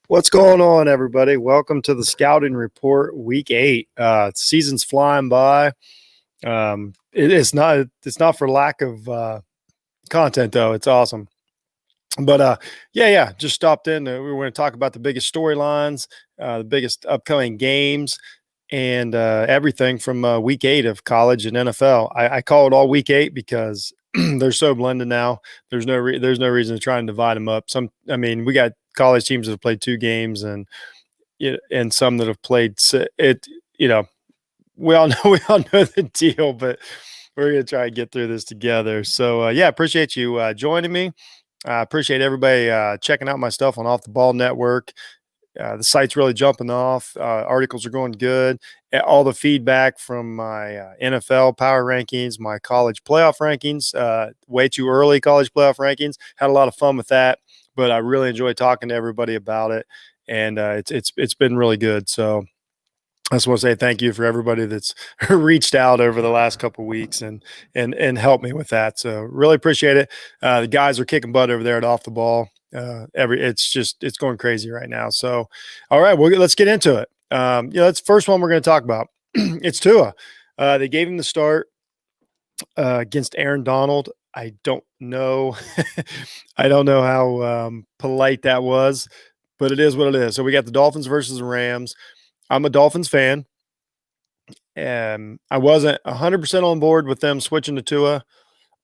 What's going on, everybody? Welcome to the Scouting Report, Week 8. Season's flying by. It's not for lack of content, though. It's awesome. But just stopped in. We were going to talk about the biggest storylines, the biggest upcoming games, and everything from Week 8 of college and NFL. I call it all Week 8 because they're so blended now. There's no reason to try and divide them up. We got college teams that have played 2 games and some that have played it. We all know the deal, but we're gonna try and get through this together. So appreciate you joining me. I appreciate everybody checking out my stuff on Off the Ball Network. The site's really jumping off. Articles are going good. All the feedback from my NFL power rankings, my college playoff rankings, way too early college playoff rankings. Had a lot of fun with that, but I really enjoy talking to everybody about it, and it's been really good. So I just want to say thank you for everybody that's reached out over the last couple of weeks and helped me with that. So really appreciate it. The guys are kicking butt over there at Off the Ball. It's going crazy right now. So, all right, let's get into it. That's the first one we're going to talk about. It's Tua. They gave him the start against Aaron Donald. I don't know. I don't know how polite that was, but it is what it is. So we got the Dolphins versus the Rams. I'm a Dolphins fan, and I wasn't 100% on board with them switching to Tua,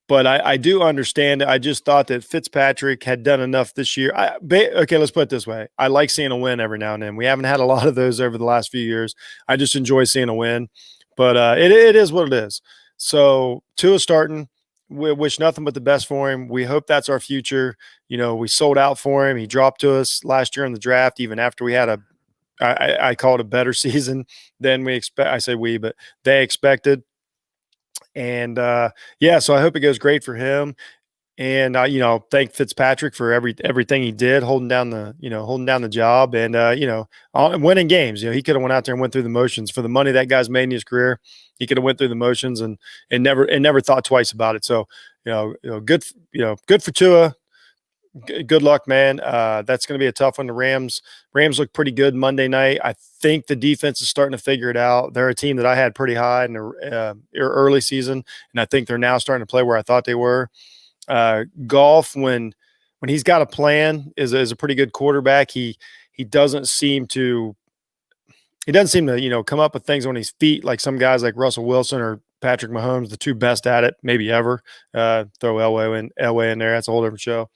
but I do understand it. I just thought that Fitzpatrick had done enough this year. Okay, let's put it this way. I like seeing a win every now and then. We haven't had a lot of those over the last few years. I just enjoy seeing a win, but it is what it is. So Tua starting. We wish nothing but the best for him. We hope that's our future. We sold out for him. He dropped to us last year in the draft, even after we had I call it a better season than we expect. I say we, but they expected. And so I hope it goes great for him. And thank Fitzpatrick for everything he did, holding down the job, and winning games. He could have went out there and went through the motions for the money that guy's made in his career. He could have went through the motions and never thought twice about it. So good for Tua. Good luck, man. That's going to be a tough one. The Rams look pretty good Monday night. I think the defense is starting to figure it out. They're a team that I had pretty high in the early season, and I think they're now starting to play where I thought they were. Goff, when he's got a plan, is a pretty good quarterback. He doesn't seem to come up with things on his feet like some guys like Russell Wilson or Patrick Mahomes, the two best at it maybe ever. Throw Elway in there. That's a whole different show.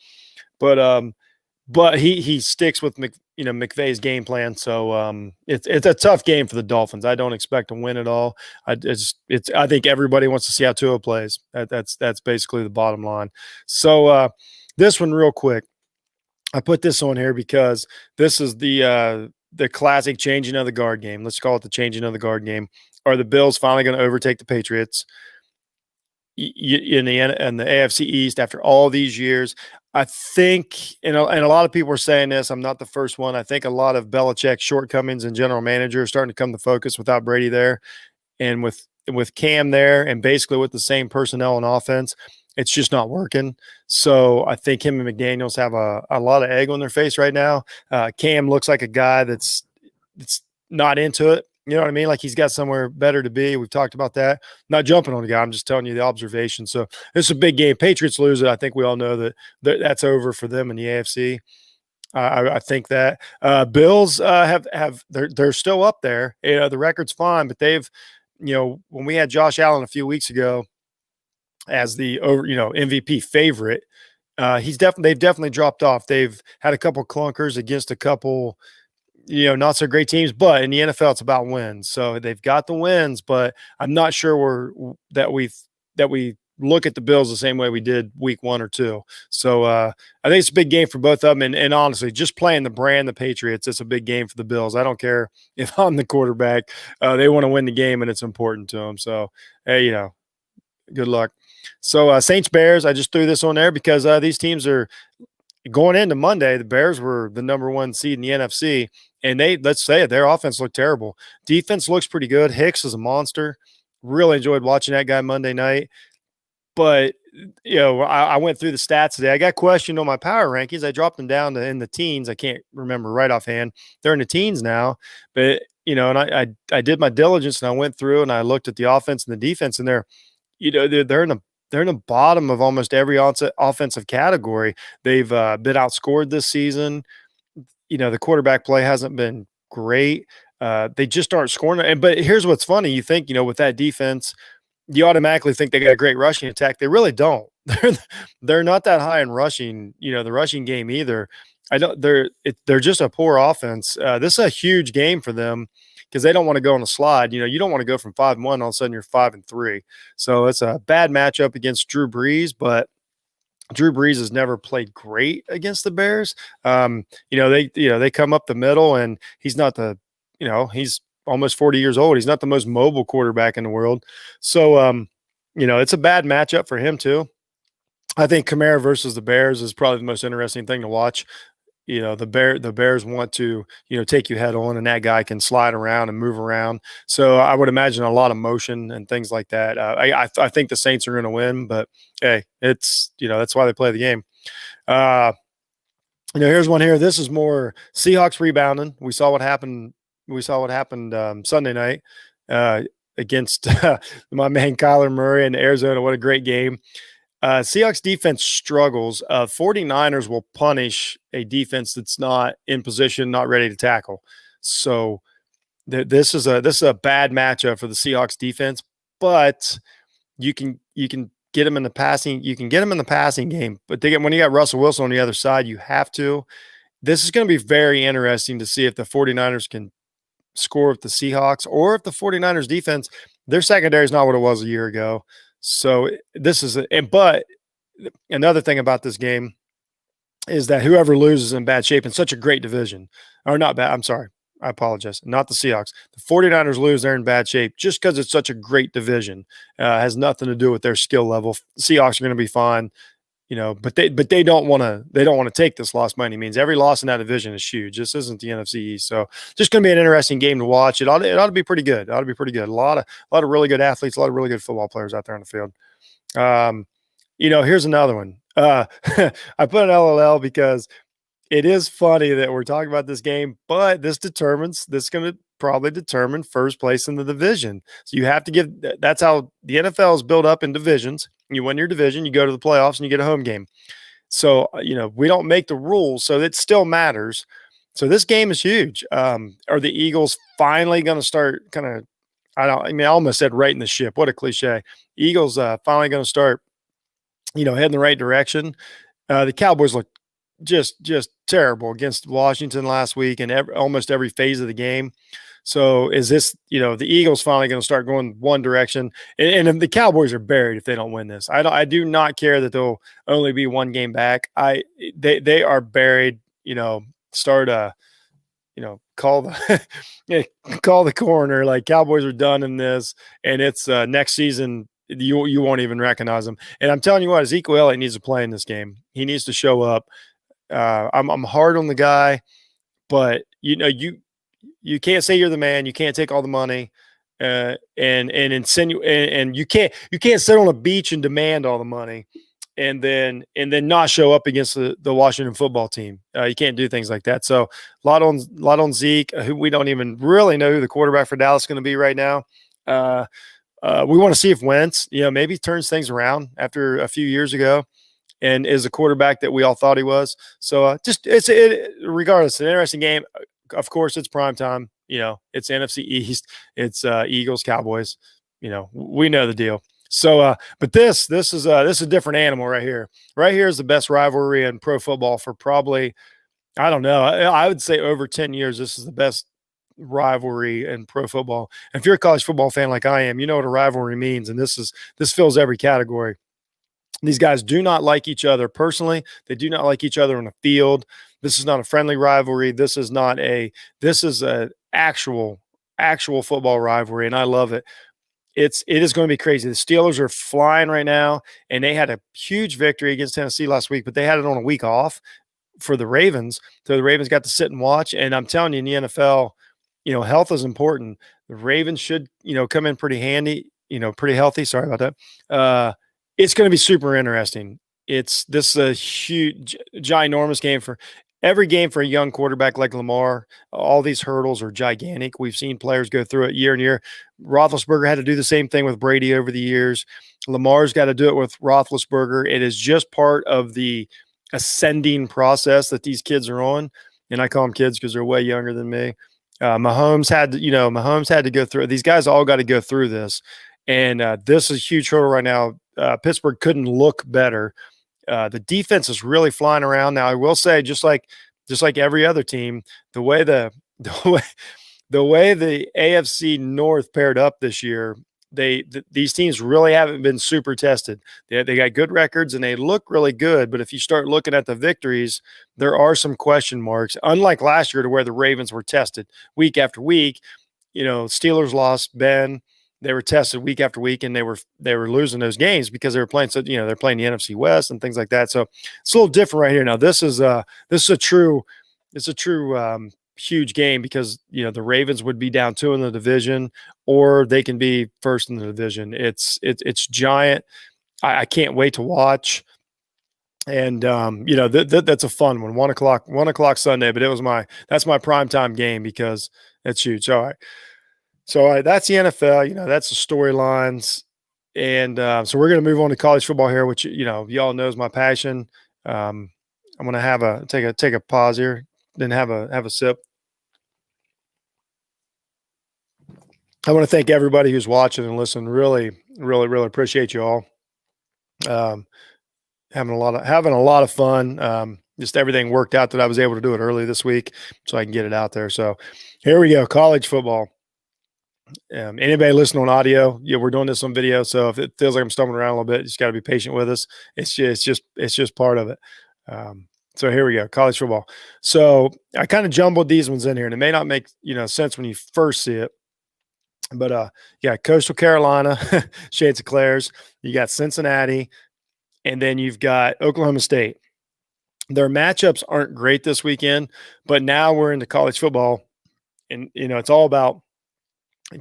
But he sticks with McVay's game plan. So it's a tough game for the Dolphins. I don't expect to win at all. I think everybody wants to see how Tua plays. That's basically the bottom line. So this one real quick. I put this on here because this is the classic changing of the guard game. Let's call it the changing of the guard game. Are the Bills finally going to overtake the Patriots in the AFC East after all these years? I think, and a lot of people are saying this, I'm not the first one. I think a lot of Belichick's shortcomings and general manager are starting to come to focus without Brady there. And with Cam there and basically with the same personnel and offense, it's just not working. So I think him and McDaniels have a lot of egg on their face right now. Cam looks like a guy that's not into it. You know what I mean? Like he's got somewhere better to be. We've talked about that. Not jumping on the guy. I'm just telling you the observation. So this is a big game. Patriots lose it. I think we all know that's over for them in the AFC. I think that Bills they're still up there. The record's fine, but they've, when we had Josh Allen a few weeks ago as the MVP favorite, they've definitely dropped off. They've had a couple clunkers against a couple not so great teams, but in the NFL, it's about wins. So they've got the wins, but I'm not sure that we look at the Bills the same way we did week 1 or 2. So I think it's a big game for both of them. And honestly, just playing the brand, the Patriots, it's a big game for the Bills. I don't care if I'm the quarterback. They want to win the game, and it's important to them. So, hey, good luck. So Saints Bears, I just threw this on there because these teams are going into Monday. The Bears were the number 1 seed in the NFC, and let's say it, their offense looked terrible. Defense looks pretty good. Hicks is a monster. Really enjoyed watching that guy Monday night. But I went through the stats today. I got questioned on my power rankings. I dropped them down in the teens. I can't remember right offhand. They're in the teens now, but and I did my diligence and I went through and I looked at the offense and the defense, and they're in the bottom of almost every offensive category. They've been outscored this season. The quarterback play hasn't been great. They just aren't scoring. But here's what's funny. You think, with that defense, you automatically think they got a great rushing attack. They really don't. They're not that high in rushing, the rushing game either. They're just a poor offense. This is a huge game for them because they don't want to go on a slide. You don't want to go from 5-1, all of a sudden you're 5-3. So it's a bad matchup against Drew Brees, but Drew Brees has never played great against the Bears. They come up the middle, and he's not he's almost 40 years old. He's not the most mobile quarterback in the world. So, it's a bad matchup for him too. I think Kamara versus the Bears is probably the most interesting thing to watch. The Bears want to, take you head on, and that guy can slide around and move around. So I would imagine a lot of motion and things like that. I think the Saints are going to win, but hey, it's, that's why they play the game. Here's one here. This is more Seahawks rebounding. We saw what happened Sunday night against my man Kyler Murray in Arizona. What a great game. Seahawks defense struggles. 49ers will punish a defense that's not in position, not ready to tackle. So this is a bad matchup for the Seahawks defense, but you can get them in the passing. You can get them in the passing game, but when you got Russell Wilson on the other side, you have to. This is going to be very interesting to see if the 49ers can score with the Seahawks, or if the 49ers defense, their secondary is not what it was a year ago. So but another thing about this game is that whoever loses in bad shape in such a great division, or not bad, I'm sorry, I apologize, not the Seahawks. The 49ers lose, they're in bad shape just because it's such a great division. Has nothing to do with their skill level. The Seahawks are going to be fine. But they don't want to take this loss by any means. Every loss in that division is huge. This isn't the NFC East, so just going to be an interesting game to watch. It ought to be pretty good. A lot of really good athletes, a lot of really good football players out there on the field. Here's another one. I put an LOL because it is funny that we're talking about this game, but this is going to probably determine first place in the division. So you have to that's how the NFL is built up in divisions. You win your division, you go to the playoffs, and you get a home game. So, we don't make the rules, so it still matters. So this game is huge. Are the Eagles finally going to start I almost said right in the ship. What a cliche. Eagles finally going to start, heading the right direction. The Cowboys look just terrible against Washington last week and almost every phase of the game. So is this, the Eagles finally going to start going one direction? And the Cowboys are buried if they don't win this. I do not care that they'll only be one game back. They are buried. Call the coroner. Like, Cowboys are done in this, and it's next season. You won't even recognize them. And I'm telling you what, Ezekiel Elliott needs to play in this game. He needs to show up. I'm hard on the guy, but you can't say you're the man. You can't take all the money, and insinuate, and you can't sit on a beach and demand all the money, and then not show up against the Washington football team. You can't do things like that. So a lot on Zeke, who we don't even really know who the quarterback for Dallas is going to be right now. We want to see if Wentz, maybe turns things around after a few years ago, and is a quarterback that we all thought he was. So regardless, an interesting game. Of course, it's prime time. It's NFC East. It's Eagles, Cowboys. We know the deal. So, but this is a different animal right here. Right here is the best rivalry in pro football for probably, I don't know, I would say over 10 years. This is the best rivalry in pro football. And if you're a college football fan like I am, you know what a rivalry means, and this fills every category. These guys do not like each other personally. They do not like each other on the field. This is not a friendly rivalry. This is a actual football rivalry, and I love it. It is going to be crazy. The Steelers are flying right now, and they had a huge victory against Tennessee last week, but they had it on a week off for the Ravens. So the Ravens got to sit and watch. And I'm telling you, in the NFL, health is important. The Ravens should, come in pretty handy, pretty healthy. Sorry about that. It's going to be super interesting. This is a huge, ginormous game for every game for a young quarterback like Lamar. All these hurdles are gigantic. We've seen players go through it year and year. Roethlisberger had to do the same thing with Brady over the years. Lamar's got to do it with Roethlisberger. It is just part of the ascending process that these kids are on. And I call them kids because they're way younger than me. Mahomes had to go through. These guys all got to go through this. And this is a huge hurdle right now. Pittsburgh couldn't look better. The defense is really flying around. Now, I will say, just like every other team, the way the AFC North paired up this year, these teams really haven't been super tested. They got good records and they look really good, but if you start looking at the victories, there are some question marks. Unlike last year, to where the Ravens were tested week after week. Steelers lost Ben. They were tested week after week, and they were losing those games because they were playing. So they're playing the NFC West and things like that. So it's a little different right here. Now this is a true huge game because the Ravens would be down 2 in the division, or they can be first in the division. It's giant. I can't wait to watch. And that's a fun one. 1:00 Sunday, but that's my primetime game because it's huge. All right. So that's the NFL, that's the storylines. And so we're going to move on to college football here, which, y'all knows my passion. I'm going to take a pause here, then have a sip. I want to thank everybody who's watching and listening. Really, really, really appreciate you all. Having a lot of fun. Just everything worked out that I was able to do it early this week so I can get it out there. So here we go. College football. Anybody listening on audio, we're doing this on video, so if it feels like I'm stumbling around a little bit, you just got to be patient with us. It's just part of it. So here we go, college football. So I kind of jumbled these ones in here, and it may not make sense when you first see it, but Coastal Carolina, Shades of Claire's. You got Cincinnati, and then you've got Oklahoma State. Their matchups aren't great this weekend, but now we're into college football, and it's all about.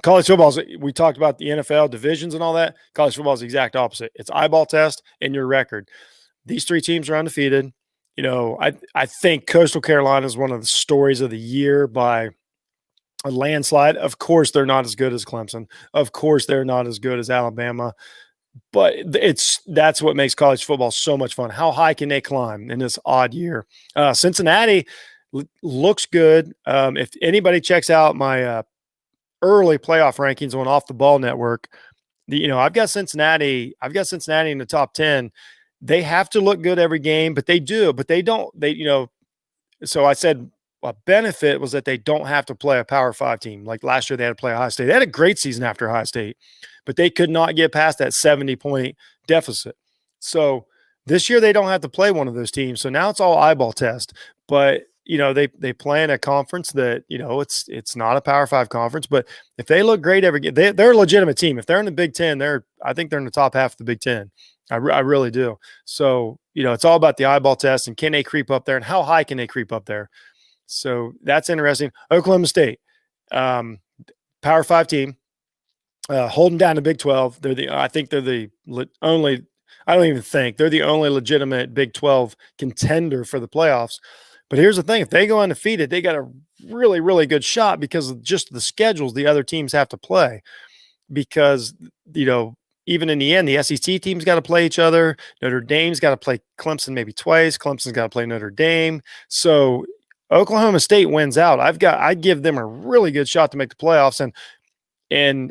College football, we talked about the NFL divisions and all that. College football is the exact opposite. It's eyeball test and your record. These 3 teams are undefeated. I think Coastal Carolina is one of the stories of the year by a landslide. Of course, they're not as good as Clemson. Of course, they're not as good as Alabama. But that's what makes college football so much fun. How high can they climb in this odd year? Cincinnati looks good. If anybody checks out my early playoff rankings on Off the Ball Network, I've got Cincinnati in the top 10. They have to look good every game, but they do, but they don't, so I said a benefit was that they don't have to play a Power 5 team. Like last year they had to play Ohio State. They had a great season after Ohio State, but they could not get past that 70-point deficit. So this year they don't have to play one of those teams. So now it's all eyeball test, but they play in a conference that, it's not a Power 5 conference, but if they look great every game, they're a legitimate team. If they're in the Big Ten, I think they're in the top half of the Big Ten. I really do. So, it's all about the eyeball test and can they creep up there and how high can they creep up there? So that's interesting. Oklahoma State, Power 5 team, holding down the Big 12. They're the only legitimate Big 12 contender for the playoffs. But here's the thing. If they go undefeated, they got a really, really good shot because of just the schedules the other teams have to play. Because, even in the end, the SEC teams got to play each other. Notre Dame's got to play Clemson maybe twice. Clemson's got to play Notre Dame. So Oklahoma State wins out. I'd give them a really good shot to make the playoffs.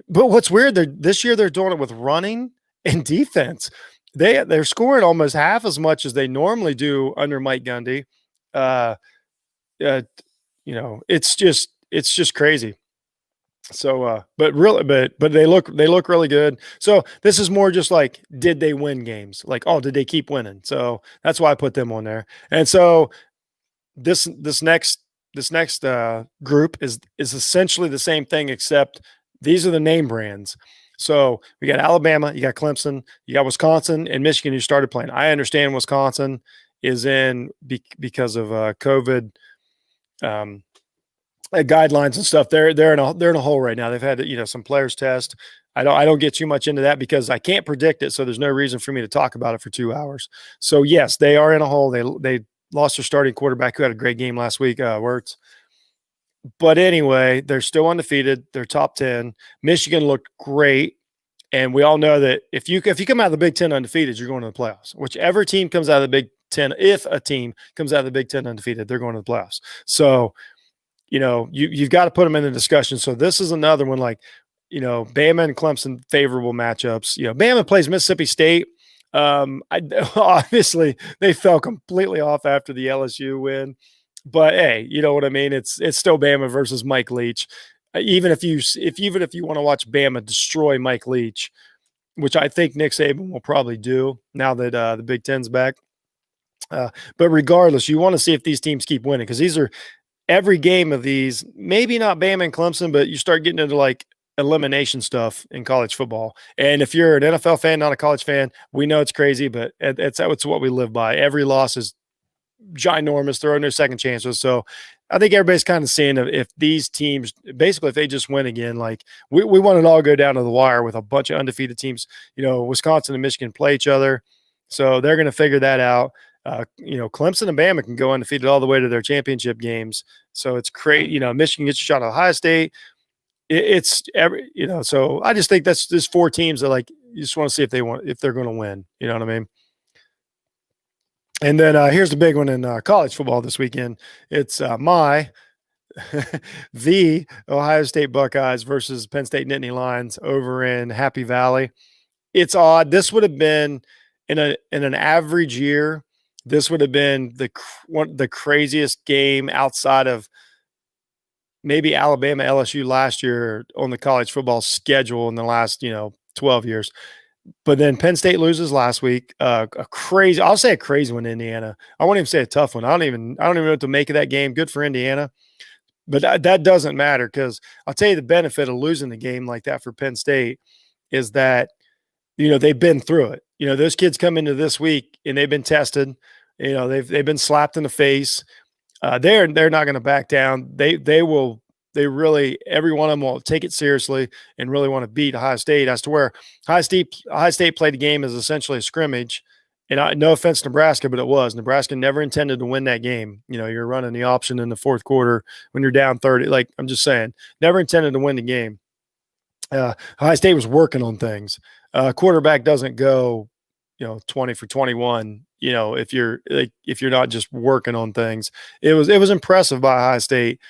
But what's weird, this year they're doing it with running and defense. They're scoring almost half as much as they normally do under Mike Gundy. It's just crazy. So, but really, but they look really good. So this is more just like, did they win games? Like, oh, did they keep winning? So that's why I put them on there. And so this next group is essentially the same thing, except these are the name brands. So we got Alabama, you got Clemson, you got Wisconsin, and Michigan who started playing. I understand Wisconsin is in because of COVID um, guidelines and stuff. They're in a hole right now. They've had some players test. I don't get too much into that because I can't predict it. So there's no reason for me to talk about it for 2 hours. So yes, they are in a hole. They lost their starting quarterback who had a great game last week, Wirtz. But anyway, they're still undefeated. They're top 10. Michigan looked great. And we all know that if you come out of the Big Ten undefeated, you're going to the playoffs. Whichever team comes out of the Big Ten, if a team comes out of the Big Ten undefeated, they're going to the playoffs. So, you've got to put them in the discussion. So this is another one, like, Bama and Clemson favorable matchups. Bama plays Mississippi State. Obviously they fell completely off after the LSU win, but hey, you know what I mean? It's still Bama versus Mike Leach. Even if you want to watch Bama destroy Mike Leach, which I think Nick Saban will probably do now that the Big Ten's back. But regardless, you want to see if these teams keep winning, because these are every game of these, maybe not Bama and Clemson, but you start getting into like elimination stuff in college football. And if you're an NFL fan, not a college fan, we know it's crazy, but it's what we live by. Every loss is ginormous. There are no second chances. So I think everybody's kind of seeing if these teams, basically, if they just win again, like we want it all go down to the wire with a bunch of undefeated teams. Wisconsin and Michigan play each other. So they're going to figure that out. Clemson and Bama can go undefeated all the way to their championship games. So it's great. Michigan gets a shot at Ohio State. So I just think there's four teams that, like, you just want to see if they're going to win. You know what I mean? And then here's the big one in college football this weekend. It's the Ohio State Buckeyes versus Penn State Nittany Lions over in Happy Valley. It's odd. This would have been in an average year. This would have been the craziest game outside of maybe Alabama LSU last year on the college football schedule in the last 12 years. But then Penn State loses last week. I'll say a crazy one, Indiana. I won't even say a tough one. I don't even know what to make of that game. Good for Indiana. But that doesn't matter, because I'll tell you the benefit of losing the game like that for Penn State is that, they've been through it. Those kids come into this week and they've been tested. They've been slapped in the face. They're not going to back down. They will. They really, every one of them will take it seriously and really want to beat Ohio State, as to where Ohio State played the game as essentially a scrimmage. And no offense to Nebraska, but it was. Nebraska never intended to win that game. You're running the option in the fourth quarter when you're down 30. Like, I'm just saying, never intended to win the game. Ohio State was working on things. Quarterback doesn't go, 20 for 21. If you're not just working on things. It was impressive by Ohio State.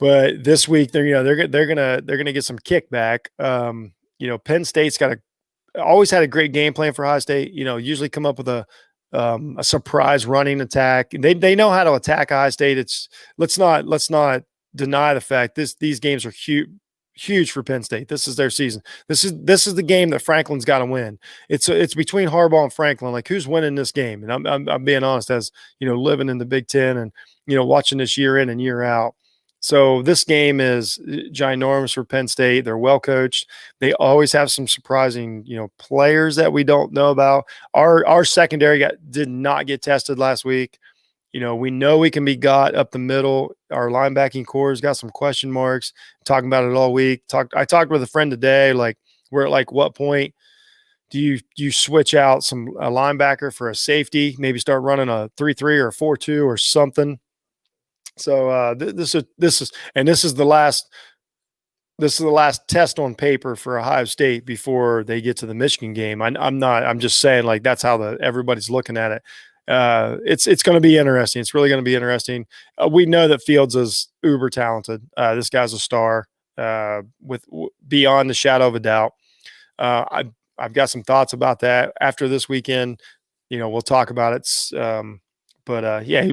But this week they're gonna get some kickback. Penn State's always had a great game plan for Ohio State. Usually come up with a surprise running attack. They know how to attack Ohio State. Let's not deny the fact these games are huge for Penn State. This is their season. This is the game that Franklin's got to win. It's between Harbaugh and Franklin. Like, who's winning this game? And I'm being honest, as living in the Big Ten and watching this year in and year out. So this game is ginormous for Penn State. They're well coached. They always have some surprising, players that we don't know about. Our secondary did not get tested last week. We know we can be got up the middle. Our linebacking core has got some question marks. Talking about it all week. I talked with a friend today. Like, we're at what point do you switch out a linebacker for a safety? Maybe start running a 3-3 or 4-2 or something. So this is the last test on paper for Ohio State before they get to the Michigan game. I'm just saying, like, that's how everybody's looking at it. It's going to be interesting. It's really going to be interesting. We know that Fields is uber talented. This guy's a star, with beyond the shadow of a doubt. I've got some thoughts about that after this weekend. We'll talk about it. But yeah,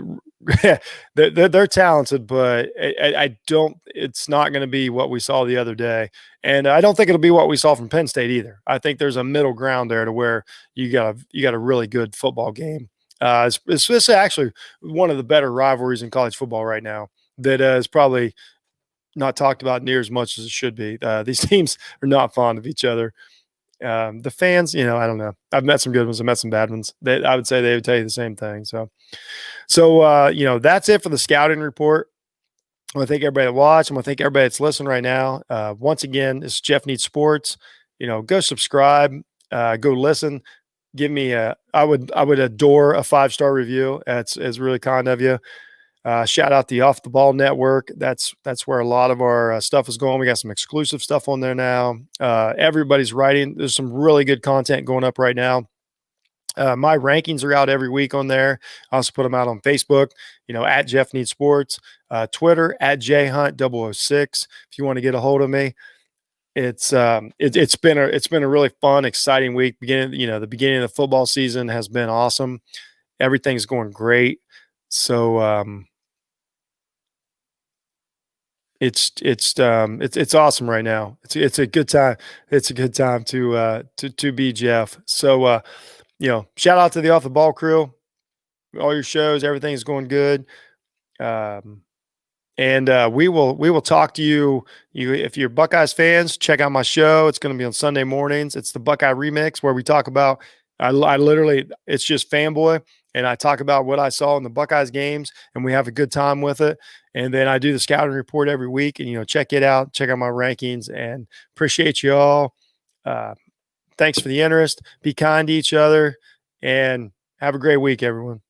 they're talented, but I don't. It's not going to be what we saw the other day, and I don't think it'll be what we saw from Penn State either. I think there's a middle ground there to where you got a really good football game. It's actually one of the better rivalries in college football right now that is probably not talked about near as much as it should be. These teams are not fond of each other. The fans, I don't know. I've met some good ones. I've met some bad ones. I would say they would tell you the same thing. So, that's it for the scouting report. I want to thank everybody that watched. I want to thank everybody that's listening right now. Once again, this is Jeff Needs Sports. Go subscribe, go listen. Give me I would adore a 5-star review. That's really kind of you. Shout out the Off the Ball Network. That's where a lot of our stuff is going. We got some exclusive stuff on there now. Everybody's writing. There's some really good content going up right now. My rankings are out every week on there. I also put them out on Facebook, at Jeff Needs Sports, Twitter at JHunt006. If you want to get a hold of me, it's been a really fun, exciting week. The beginning of the football season has been awesome. Everything's going great. So it's awesome right now. It's a good time. It's a good time to be Jeff. So shout out to the Off the Ball crew. All your shows, everything's going good. And we will talk to you. If you're Buckeyes fans, check out my show. It's going to be on Sunday mornings. It's the Buckeye Remix, where we talk about. I literally, it's just fanboy, and I talk about what I saw in the Buckeyes games, and we have a good time with it. And then I do the scouting report every week, and check it out. Check out my rankings, and appreciate you all. Thanks for the interest. Be kind to each other, and have a great week, everyone.